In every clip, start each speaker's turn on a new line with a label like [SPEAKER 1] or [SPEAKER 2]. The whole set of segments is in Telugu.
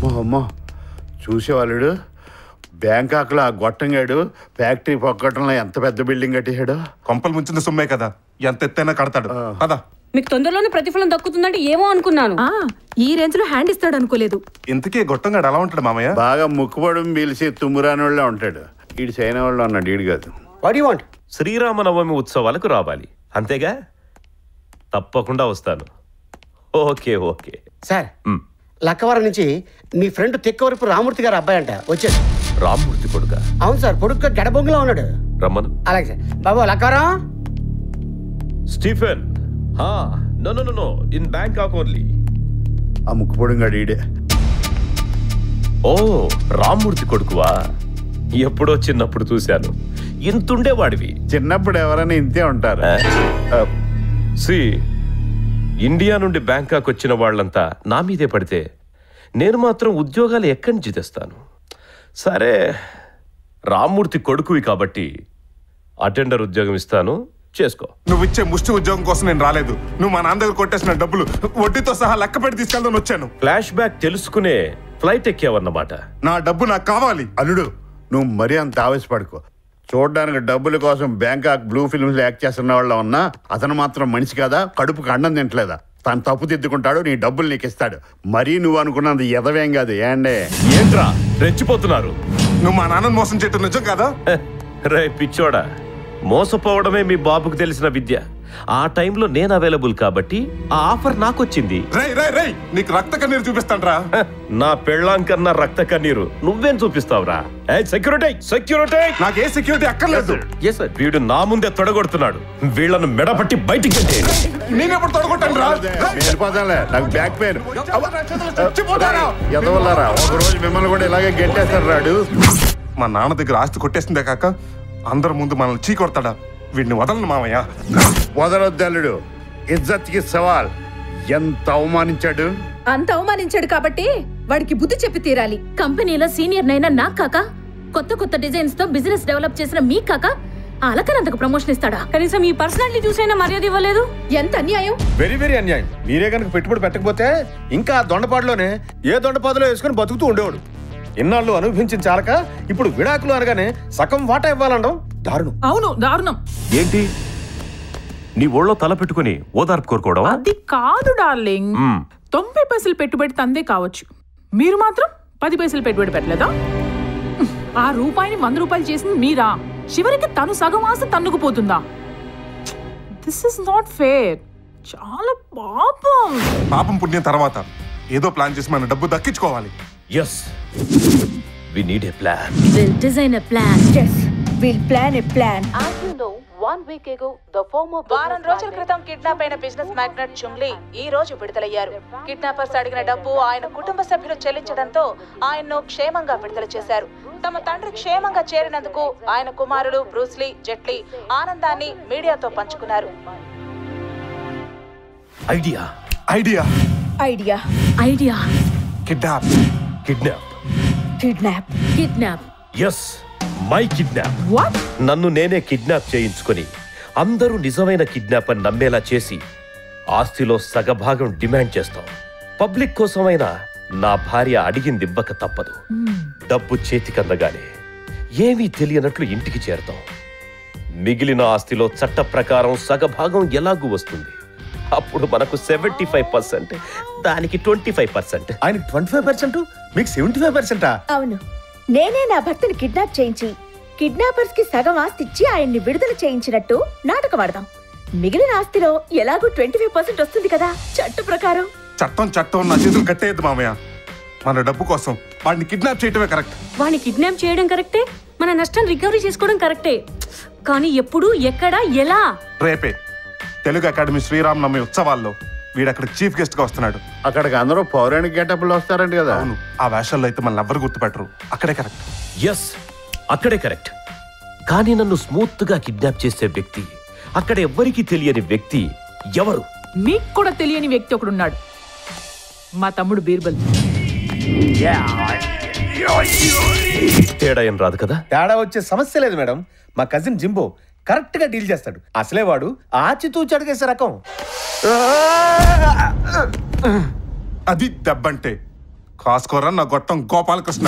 [SPEAKER 1] అమ్మో అమ్మో చూసేవాళ్ళుడు బ్యాంకాక్లో ఆ గొట్టంగాడు ఫ్యాక్టరీ పొక్కటంలో ఎంత పెద్ద బిల్డింగ్ కట్టేశాడు.
[SPEAKER 2] కొంపలు ముంచిన సొమ్మే కదా, ఎంత ఎత్తైనా కడతాడు. పద.
[SPEAKER 3] మీకు తొందరలోనే ప్రతిఫలం దక్కుతుందంటే ఏమో అనుకున్నాను.
[SPEAKER 4] ఈ రేంజ్ లో హ్యాండ్ ఇస్తాడు అనుకోలేదు.
[SPEAKER 2] ఇంతకీ గొట్టంగాడు ఎలా ఉంటాడు మామయ్య?
[SPEAKER 1] బాగా ముక్కుపడం పీలిసి తుమ్మురాని వాళ్ళ ఉంటాడు. ఈడు చైనా వాళ్ళు అన్నాడు, ఈడు కాదు.
[SPEAKER 5] శ్రీరామనవమి ఉత్సవాలకు రావాలి అంతేగా? తప్పకుండా వస్తాను. ఓకే ఓకే
[SPEAKER 6] సార్, లక్కవరం నుంచి మీ ఫ్రెండ్ తెక్కవరపు రామూర్తి గారు అబ్బాయి అంట వచ్చాడు.
[SPEAKER 5] రామ్మూర్తి కొడుక?
[SPEAKER 6] అవును సార్, పొడుగ్గా గడబొంగులో ఉన్నాడు.
[SPEAKER 5] రమ్మను.
[SPEAKER 6] అలాగే సార్. బాబు Lakkavaram.
[SPEAKER 5] Stephen. No in Bangkok only.
[SPEAKER 1] ఆ ముక్కుపొడంగాడు ఈడే.
[SPEAKER 5] ఓ రామ్మూర్తి కొడుకువా? ఎప్పుడో చిన్నప్పుడు చూశాను. ఇంతుండేవాడివి.
[SPEAKER 1] చిన్నప్పుడు ఎవరైనా ఇంతే ఉంటారు.
[SPEAKER 5] ఇండియా నుండి బ్యాంకాక్ వచ్చిన వాళ్ళంతా నా మీదే పడితే నేను మాత్రం ఉద్యోగాలు ఎక్కడి నుంచి తెస్తాను? సరే, రామ్మూర్తి కొడుకువి కాబట్టి అటెండర్ ఉద్యోగం ఇస్తాను, చేసుకో.
[SPEAKER 2] నువ్వు ఇచ్చే ముష్టి ఉద్యోగం కోసం నేను రాలేదు. నువ్వు మా నాన్న దగ్గర కొట్టేసిన డబ్బులు వడ్డీతో సహా లెక్క పెట్టి తీసుకెళ్దాని వచ్చాను.
[SPEAKER 5] ఫ్లాష్ బ్యాక్ తెలుసుకునే ఫ్లైట్ ఎక్కావన్నమాట.
[SPEAKER 2] నా డబ్బు నాకు కావాలి.
[SPEAKER 1] అల్లుడు, నువ్వు మరీ అంత ఆవేశపడుకో. చూడడానికి డబ్బుల కోసం బ్యాంకాక్ బ్లూ ఫిల్మ్స్ లో యాక్ట్ చేస్తున్న వాళ్ళ ఉన్నా అతను మాత్రం మనిషి కదా, కడుపుకి అన్నం తింటలేదా? తను తప్పు దిద్దుకుంటాడు, నీ డబ్బులు నీకు ఇస్తాడు. మరీ నువ్వు అనుకున్నంత ఎదవేం కాదు.
[SPEAKER 5] ఏంట్రా రెచ్చిపోతున్నారు?
[SPEAKER 2] నువ్వు మా నాన్నను మోసం చేయటం నిజం కదా?
[SPEAKER 5] రే పిచ్చోడా, మోసపోవడమే మీ బాబుకు తెలిసిన విద్య. ఆ టైంలో నేను అవైలబుల్ కాబట్టి ఆ ఆఫర్ నాకొచ్చింది.
[SPEAKER 2] నీకు రక్త కన్నీరు చూపిస్తాండ్రా.
[SPEAKER 5] నా పెళ్ళాం కన్నా రక్త కన్నీరు నువ్వేం చూపిస్తావురా? సెక్యూరిటీ
[SPEAKER 2] నాకే సెక్యూరిటీ అక్కర్లేదు.
[SPEAKER 5] వీడు నా ముందే తొడగొడుతున్నాడు. వీళ్ళను మెడపట్టి బయటికి
[SPEAKER 2] నేనెప్పుడు తొడగొట్టానురా?
[SPEAKER 1] నాకు బ్యాక్ పెయిన్. ఎదవల్లారా, ఒక రోజు మిమ్మల్ని కూడా ఇలాగే గెట్టేస్తారు రాడు.
[SPEAKER 2] మా నాన్న దగ్గర ఆస్తి కొట్టేసిందే కాక అందరి ముందు మనల్ని చీ కొడతాడా? వీడిని వదలను మామయ్య.
[SPEAKER 1] వదలొద్దల్లుడు, ఇజ్జత్కి సవాల్. ఎంత అవమానించాడు.
[SPEAKER 4] అంత అవమానించాడు కాబట్టి వాడికి బుద్ధి చెప్పి తీరాలి.
[SPEAKER 3] కంపెనీలో సీనియర్ నైనా నాకు కాక, కొత్త కొత్త డిజైన్స్ తో బిజినెస్ డెవలప్ చేసిన మీ కాక అలకనంతకు ప్రమోషన్ ఇస్తాడా? కనీసం ఈ పర్సనాలిటీ చూసైనా మర్యాద ఇవ్వలేదు.
[SPEAKER 4] ఎంత అన్యాయం!
[SPEAKER 7] వెరీ వెరీ అన్యాయం. మీరే కనుక పెట్టుబడి పెట్టకపోతే ఇంకా దొండపాడులోనే ఏ దొండపాదులో వేసుకుని బతుకుతూ ఉండేవాడు. ఇన్నాళ్ళు అనుభవించిన చాలక ఇప్పుడు విడాకులు అనగానే సగం వాటా ఇవ్వాలండం దారుణం.
[SPEAKER 4] అవును, దారుణం.
[SPEAKER 5] ఏంటి నీ ఒళ్ళో తల పెట్టుకుని ఓదార్పు కోరుకోవడం?
[SPEAKER 8] అది కాదు డార్లింగ్. 90 పైసలు పెట్టుబడి తందే కావచ్చు, మీరు మాత్రం 10 పైసలు పెట్టుబడి పెట్టలేదా? ఆ రూపాయిని 100 రూపాయలు చేసింది మీరా? చివరికి తను సగం ఆశ తన్నుకుపోతుందా? This is not fair. చాలా పాపం.
[SPEAKER 2] పాపం పుణ్యం తర్వాత ఏదో ప్లాన్ చేసి మన డబ్బు దక్కించుకోవాలి.
[SPEAKER 5] Yes, we need a plan.
[SPEAKER 3] We'll design a plan.
[SPEAKER 4] Yes, we'll plan a plan.
[SPEAKER 9] As you know, 1 week ago, the former
[SPEAKER 10] వారం రోజుల క్రితం కిడ్నాప్ అయిన బిజినెస్ మ్యాగ్నెట్ చుంగ్లీ ఈ రోజు విడుదలయ్యారు. కిడ్నాపర్స్ అడిగిన డబ్బు ఆయన కుటుంబ సభ్యులు చెల్లించడంతో ఆయన్ను క్షేమంగా విడుదల చేశారు. తమ తండ్రి క్షేమంగా చేరినందుకు ఆయన కుమారుడు బ్రూస్లీ జెట్లీ ఆనందాన్ని మీడియాతో పంచుకున్నారు.
[SPEAKER 2] Idea
[SPEAKER 4] idea
[SPEAKER 3] idea idea
[SPEAKER 2] kidnap
[SPEAKER 5] kidnap
[SPEAKER 4] kidnap
[SPEAKER 3] kidnap
[SPEAKER 5] yes, my kidnap.
[SPEAKER 8] What?
[SPEAKER 5] నన్ను నేనే కిడ్నాప్ చేయించుకొని అందరూ నిజమైన కిడ్నాప్ అని నమ్మేలా చేసి ఆస్తిలో సగభాగం డిమాండ్ చేస్తాం. పబ్లిక్ కోసమైనా నా భార్య అడిగింది ఇవ్వక తప్పదు. డబ్బు చేతికందగానే ఏమీ తెలియనట్లు ఇంటికి చేరతాం. మిగిలిన ఆస్తిలో చట్ట ప్రకారం సగభాగం ఎలాగూ వస్తుంది. అప్పుడు మనకు 75%, దానికి 25%.
[SPEAKER 7] ఆయనకి 25%, మీకు 75%.
[SPEAKER 11] అవును, నేనే నా భర్తని కిడ్నాప్ చేయించి కిడ్నాపర్స్ కి సగం ఆస్తి ఇచ్చి ఆయన్ని విడుదల చేయించినట్టు నాటకం ఆడదాం. మిగిలిన ఆస్తిలో ఎలాగూ 25% వస్తుంది కదా చట్ట ప్రకారం.
[SPEAKER 2] చట్టం నా చేతులు కట్టేయద్దు మామయ్య. మన డబ్బు కోసం వాడిని కిడ్నాప్ చేయటమే కరెక్ట్.
[SPEAKER 3] వాడిని కిడ్నాప్ చేయడం కరెక్టే, మన నష్టం రికవరీ చేసుకోవడం కరెక్టే. కానీ ఎప్పుడు, ఎక్కడ, ఎలా?
[SPEAKER 2] రేపే తెలుగు అకాడమీ శ్రీరామనవమి ఉత్సవాల్లో వీడు అక్కడ చీఫ్ గెస్ట్ గా వస్తున్నాడు.
[SPEAKER 1] అక్కడికి అందరూ పౌరాణిక గెటప్లు వస్తారంట కదా?
[SPEAKER 2] అవును, ఆ వేషాల్లో అయితే మన ఎవరు గుర్తుపెట్టరు. అక్కడే కరెక్ట్.
[SPEAKER 5] ఎస్, అక్కడే కరెక్ట్. కానీ నన్ను స్మూత్ గా కిడ్నాప్ చేసే వ్యక్తి, అక్కడ ఎవ్వరికీ తెలియని వ్యక్తి ఎవరు?
[SPEAKER 8] మీకు కూడా తెలియని వ్యక్తి ఒకడున్నాడు, మా తమ్ముడు బీర్బల్.
[SPEAKER 5] తేడా ఏం రాదు కదా?
[SPEAKER 7] తేడా వచ్చే సమస్య లేదు మేడం. మా కజిన్ జింబో కరెక్ట్ గా డీల్ చేస్తాడు. అసలే వాడు ఆచితూచి అడిగేసే రకం.
[SPEAKER 2] అది దెబ్బంటే కాసుకోరా నా గొట్టం Gopalakrishna.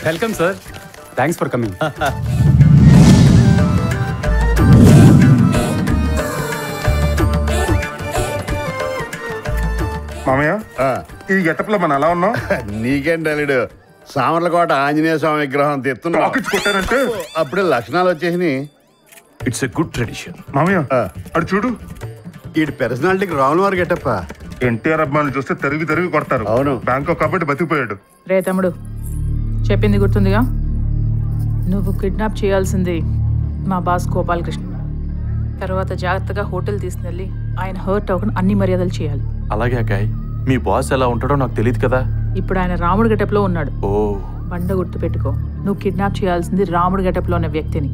[SPEAKER 12] Welcome sir, thanks for coming.
[SPEAKER 2] మామయ్య ఈ గెటప్ లో మనం ఎలా ఉన్నాం?
[SPEAKER 1] నీకేం తెలియడు, సామర్లకోట ఆంజనేయ స్వామి విగ్రహం తెస్తున్నా
[SPEAKER 2] కొట్టారంటే
[SPEAKER 1] అప్పుడే లక్షణాలు వచ్చేసినాయి.
[SPEAKER 5] It's a good tradition.
[SPEAKER 2] మామయ్య అడు చూడు,
[SPEAKER 1] ఈ పర్సనాలిటీకి రావుల వారు గెటప్ప.
[SPEAKER 2] ఎన్టీఆర్ అభిమానులు చూస్తే తరిగి కొడతారు.
[SPEAKER 1] అవును,
[SPEAKER 2] బ్యాంకాక్ కాబట్టి బతికిపోయాడు.
[SPEAKER 8] రే తమ్ముడు, చెప్పింది గుర్తుందిగా? నువ్వు కిడ్నాప్ చేయాల్సింది మా బాస్ గోపాలకృష్ణ. తర్వాత జాగ్రత్తగా హోటల్ తీసుకెళ్ళి ఆయన హర్ట్ అవ్వకుండా అన్ని మర్యాదలు చేయాలి.
[SPEAKER 12] అలాగే అక్కాయ్, మీ బాస్ ఎలా ఉంటాడో నాకు తెలియదు కదా.
[SPEAKER 8] ఇప్పుడు ఆయన రాముడు గెటప్లో ఉన్నాడు.
[SPEAKER 12] ఓ
[SPEAKER 8] బండ గుర్తు పెట్టుకో, నువ్వు కిడ్నాప్ చేయాల్సింది రాముడు గెటప్లో ఉన్న వ్యక్తిని.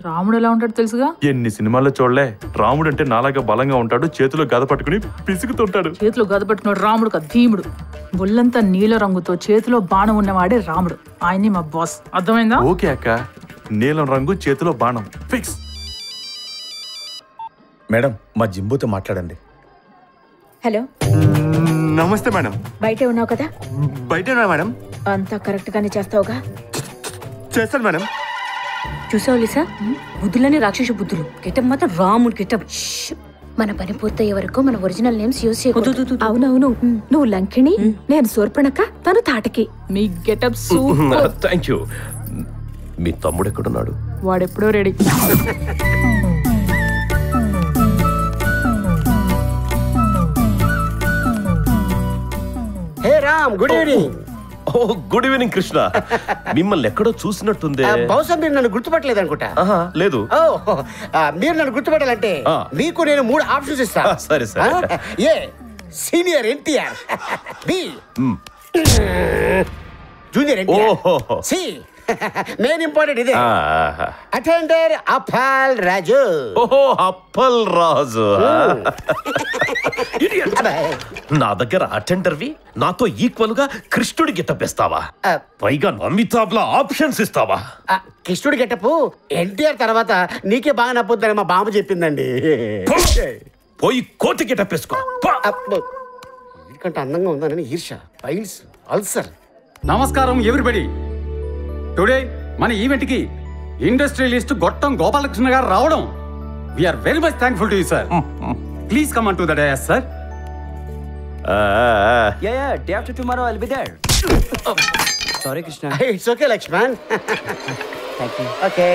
[SPEAKER 8] రాముడు ఎలా ఉంటాడు తెలుసుగా?
[SPEAKER 12] ఎన్ని సినిమాల్లో చూడలే. రాముడు అంటే నాలాగా బలంగా ఉంటాడు, చేతిలో గద పట్టుకుని పిసుకుతుంటాడు.
[SPEAKER 8] చేతిలో గద పట్టుకున్నాడు రాముడు కాదు, భీముడు. ఒళ్ళంతా నీల రంగుతో చేతిలో బాణం ఉన్నవాడే రాముడు. ఆయన్ని మా బాస్. అర్థమైందా?
[SPEAKER 12] ఓకే అక్క, నీలం రంగు చేతిలో బాణం ఫిక్స్.
[SPEAKER 7] మేడం, మా జింబుతో మాట్లాడండి.
[SPEAKER 11] హలో,
[SPEAKER 12] నమస్తే మేడం.
[SPEAKER 11] బయటే ఉన్నావు కదా?
[SPEAKER 12] బయటనా మేడం?
[SPEAKER 11] అంతా కరెక్ట్ గానే చేస్తావుగా?
[SPEAKER 12] చేస్తాను మేడం.
[SPEAKER 3] చూసావు లిసా, బుద్ధులని రాక్షస బుద్ధులు. గెటప్ మాత్రం రాముడు గెటప్. మన పని పూర్తయ్యే వరకు మన ఒరిజినల్ నేమ్స్ యూజ్ చేయకూడదు.
[SPEAKER 4] అవునవును, నువ్వు లంకిణి, నేను శూర్పణఖ, తను తాటకి.
[SPEAKER 8] మీ గెటప్ సూపర్.
[SPEAKER 5] Thank you. మీ తమ్ముడు ఎక్కడున్నాడు?
[SPEAKER 8] వాడెప్పుడో ready.
[SPEAKER 6] Hey Ram, good evening.
[SPEAKER 5] Oh good evening Krishna. మిమ్మల్ని ఎక్కడో చూసినట్టుందే.
[SPEAKER 6] బహుశా మీరు నన్ను గుర్తుపట్టలేదు అనుకుంటా.
[SPEAKER 5] లేదు.
[SPEAKER 6] మీరు నన్ను గుర్తుపట్టాలంటే మీకు నేను 3 ఆప్షన్స్ ఇస్తా.
[SPEAKER 5] సరే సరే.
[SPEAKER 6] A senior NTR, B junior NTR, C main important ఇదే అటెండర్ అప్పల్ రాజు.
[SPEAKER 5] ఓహో, అప్పల్ రాజు. నా దగ్గర అటెండర్వి, నాతో ఈక్వల్ గా కృష్ణుడి గెటప్ ఇస్తావా? పైగా అమితాబ్ లా ఆప్షన్స్ ఇస్తావా?
[SPEAKER 6] కృష్ణుడి గెటప్ ఎన్టీఆర్ తర్వాత నీకే బాగా నప్పుద్దని మా బామ్మ చెప్పిందండి.
[SPEAKER 5] పోయి కోటి గెటప్ వేసుకో.
[SPEAKER 6] వీడికంటే అందంగా ఉందని ఈర్ష, పైల్స్, అల్సర్.
[SPEAKER 12] నమస్కారం ఎవ్రీబడి. టుడే మన ఈవెంట్ కి ఇండస్ట్రియలిస్ట్ గొట్టం గోపాలకృష్ణ గారు రావడం, we are very much thankful to you sir. Please come on to the dais sir.
[SPEAKER 13] Day after tomorrow I'll be there. Sorry Krishna.
[SPEAKER 6] It's okay Lakshman.
[SPEAKER 13] Thank you.
[SPEAKER 6] Okay.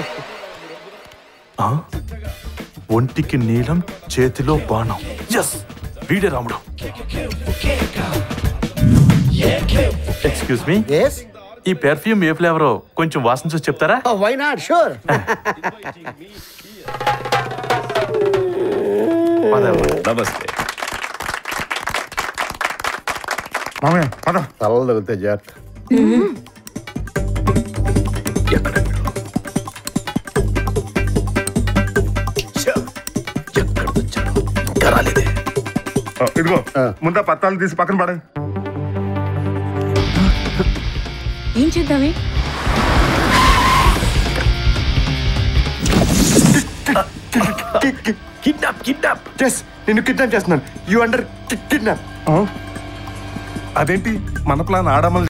[SPEAKER 12] ఒంటికి నీలం, చేతిలో బాణం. ఎస్, వీడే రాముడు. ఎక్స్క్యూజ్ మీ, ఈ పెర్ఫ్యూమ్ ఏ ఫ్లేవరో కొంచెం వాసన చూసి చెప్తారా?
[SPEAKER 6] Why not, sure.
[SPEAKER 5] నమస్తే.
[SPEAKER 2] మామయ్య పద.
[SPEAKER 1] తలలు తగిలితే జాగ్రత్త.
[SPEAKER 2] ఇదిగో ముందా పత్తాలు తీసి పక్కన పడే.
[SPEAKER 3] ఏం చేద్దామే?
[SPEAKER 2] Kidnap kidnap. ఎస్, నిన్ను కిడ్నాప్ చేస్తున్నాను. You under kidnap. అదేంటి మన ప్లాన్ ఆడమల్